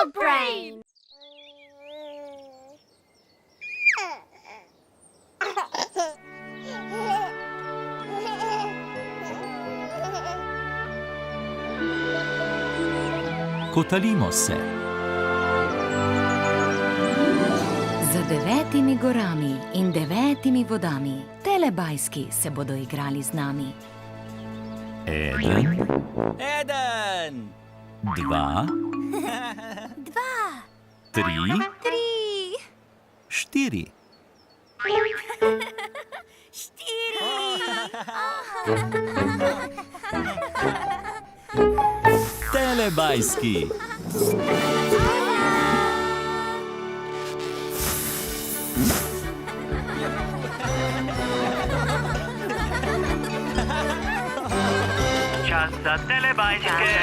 Dog brain! Kotalimo se. Za 9 gorami in 9 vodami Telebajski se bodo igrali z nami. 1, 2, 3, 4. Telebajski. Čas za telebajske.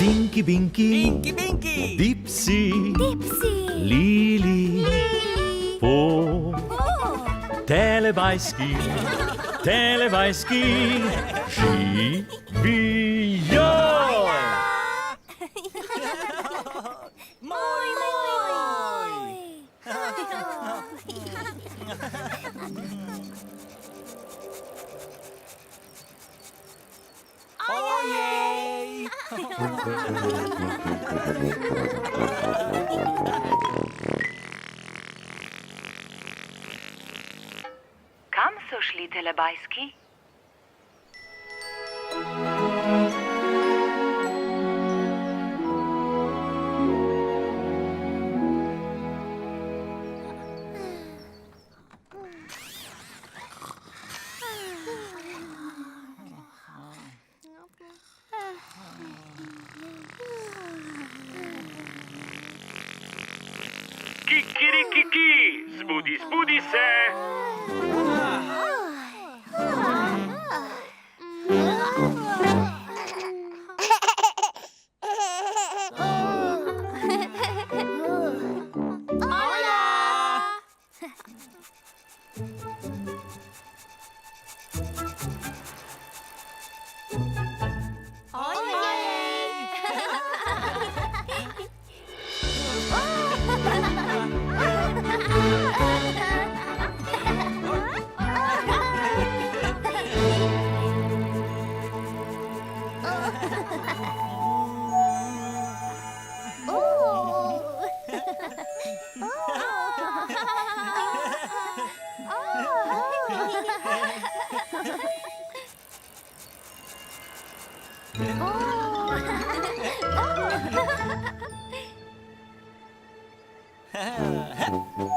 Dinki, binki, dipsi, lili, po. Telebajski, živijo! Kam so šli Telebajski? Kikirikiki, zbudi se.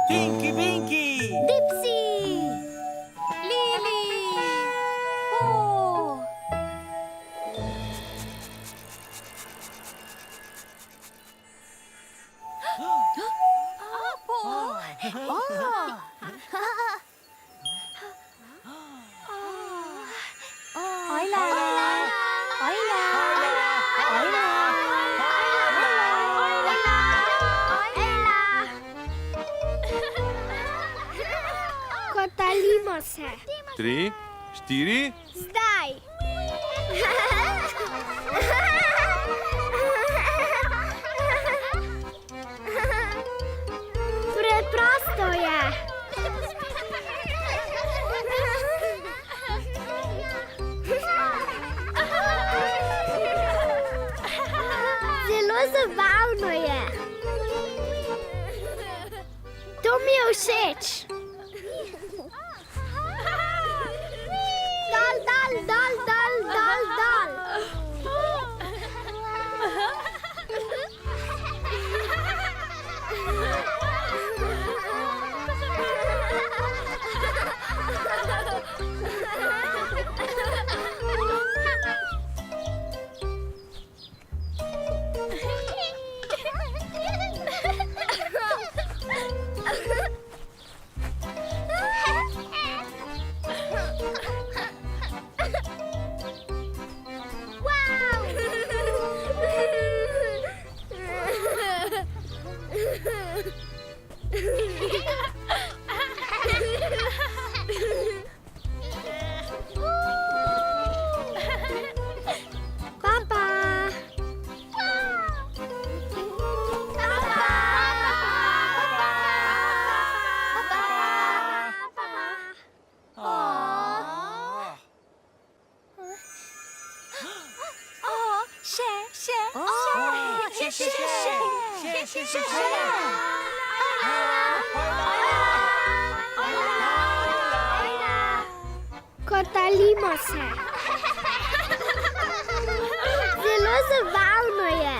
Tinky Winky! Dipsy! Lili! Oh! Kotalimo se. 3, 4. Zdaj. Preprosto je. Zelo zabavno je. To mi je všeč. Dal. Kotalimo se. Zelo zabavno je.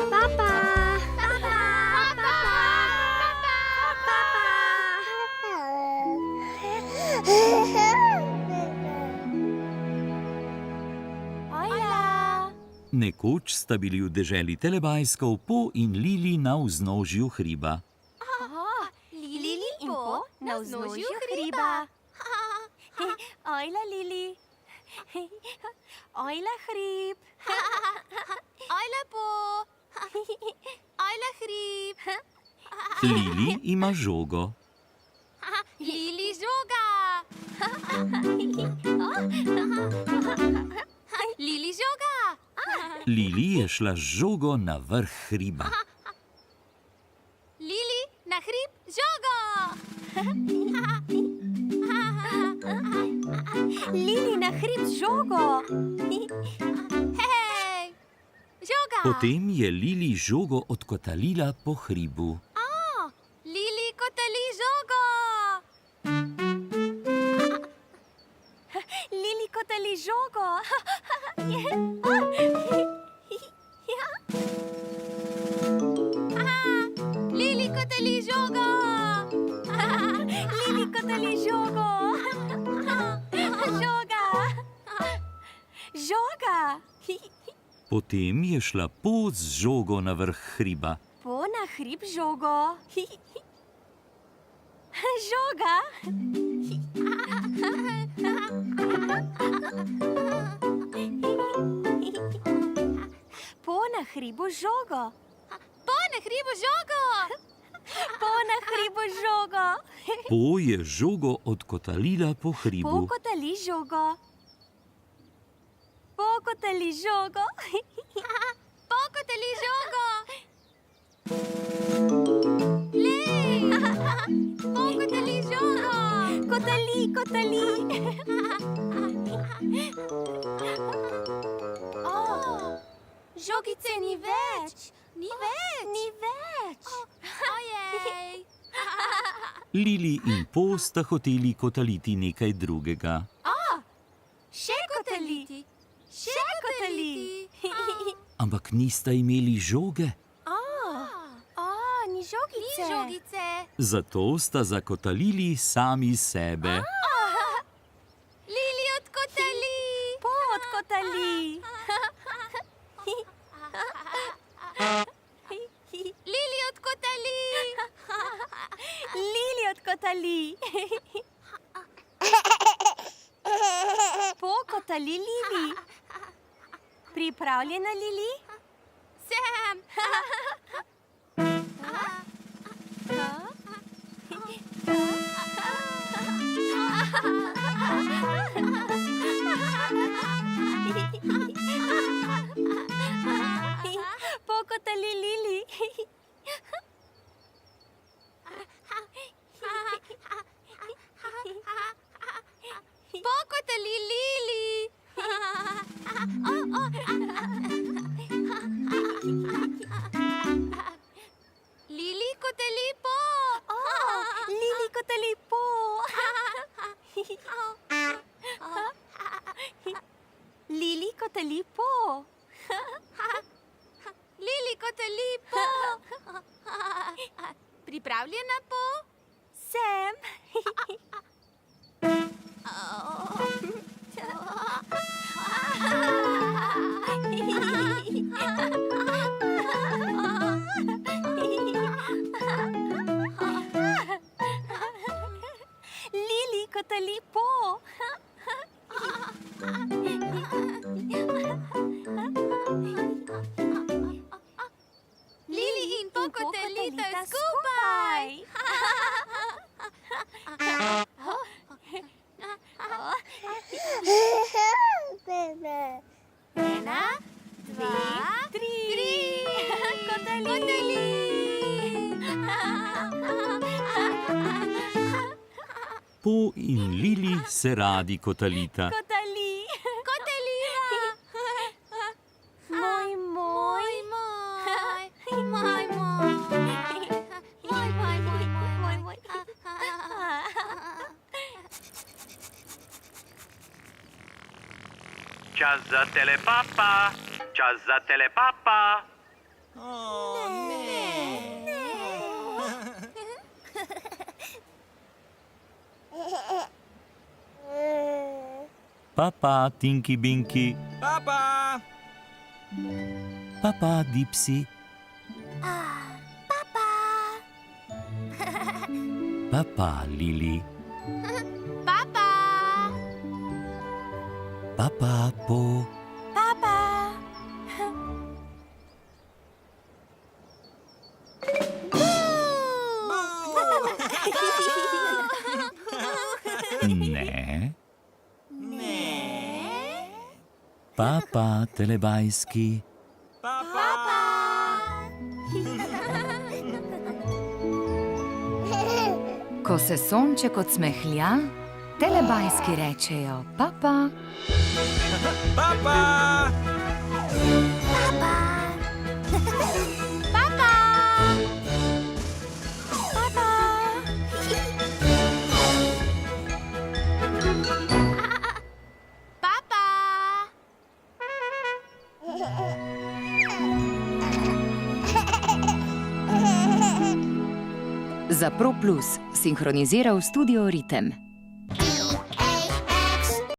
Papa. Nekoč sta bili v deželi Telebajskov Po in Lili na vznožju hriba. Lili in Po na vznožju hriba. Ojla, Lili. Ojla, hrib. Ojla, Po. Ojla, hrib. Lili ima žogo. Lili, žoga. Lili, žoga. Lili je šla z žogo na vrh hriba. Lili, na hrib, žogo. Lili, na hrib, žogo. Hej, žoga. Potem je Lili žogo odkotalila po hribu. Lili, kotali žogo. Lili, kotali žogo. Lili, kotali žogo. Lili, kotali žogo. Žoga. Žoga. Potem je šla Po z žogo na vrh hriba. Po na hrib, žogo. Žoga. Po na hribu, žogo. Po na hribu, žogo. Po na hribu, žogo. Po je žogo odkotalila po hribu. Pokotali žogo. Pokotali žogo. Pokotali žogo. Lej! Pokotali žogo. Kotali, kotali. Žogice ni več. Ni več. Ni več. Ojej. Lili in Po sta hoteli kotaliti nekaj drugega. Še kotaliti. Še kotaliti. Ampak nista imeli žoge, Ni žogice. Ni žogice. zato sta zakotalili sami sebe. Lili, odkotali. Po odkotali. Lili, odkotali. Lili, odkotali. Pokotali, Lili. Pripravljena, Lili? Sem. Pokotali, Lili. Pokotali, Lili. Lili, kotali, Po. Lili, kotali, Po. Lili, kotali, Po. Lili, kotali, Po. Pripravljena, Po? Sem. Lili, kotali, Po. Lili in Po kotalita skupaj. Ena, dva, tri. Kotali. Po in Lili se radi kotalita. Kotali. Kotaliva. Moj, moj. Moj, moj. Moj, moj, moj, moj. Čas za telepapa. Čas za telepapa. Papa, Tinky Binky. Papa! Papa, Dipsy. Papa. Papa, Lili. Papa. Papa, Po. Papa. Ne. Papa, Telebajski. Ko se sonček odsmehlja, telebajski rečejo papa. Papa! Za Pro Plus sinhroniziral studio Ritem.